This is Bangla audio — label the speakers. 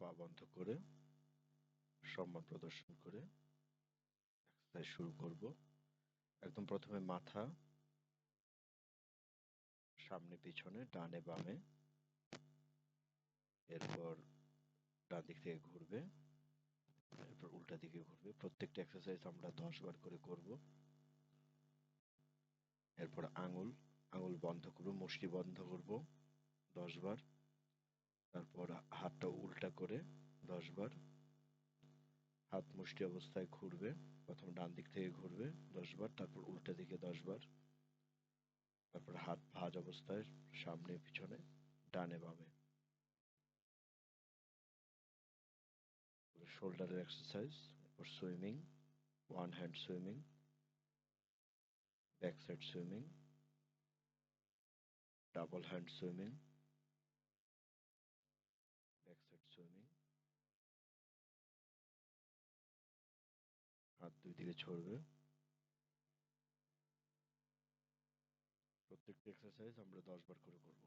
Speaker 1: পা বন্ধ করে সম্মান প্রদর্শন করে এক্সারসাইজ শুরু করব। একদম প্রথমে মাথা সামনে পিছনে ডানে বামে, এরপর ডান দিক থেকে ঘুরবে, এরপর উল্টা দিকে ঘুরবে। প্রত্যেকটা এক্সারসাইজ আমরা 10 বার করে করব। এরপর আঙুল বন্ধ করব, মুষ্টি বন্ধ করব 10 বার। তারপর হাতটা উল্টা করে 10 বার। হাত মুষ্টি অবস্থায় ঘুরবে, প্রথম ডান দিক থেকে ঘুরবে 10 বার, তারপর উল্টা দিকে 10 বার। তারপর হাত ভাঁজ অবস্থায় সামনে পিছনে ডানে বামে। শোল্ডারের এক্সারসাইজ, এরপর swimming, one hand swimming, back side swimming, double hand swimming, back side swimming, হাত দুই দিকে ছড়বে। প্রত্যেকটা এক্সারসাইজ আমরা 10 বার করে করব।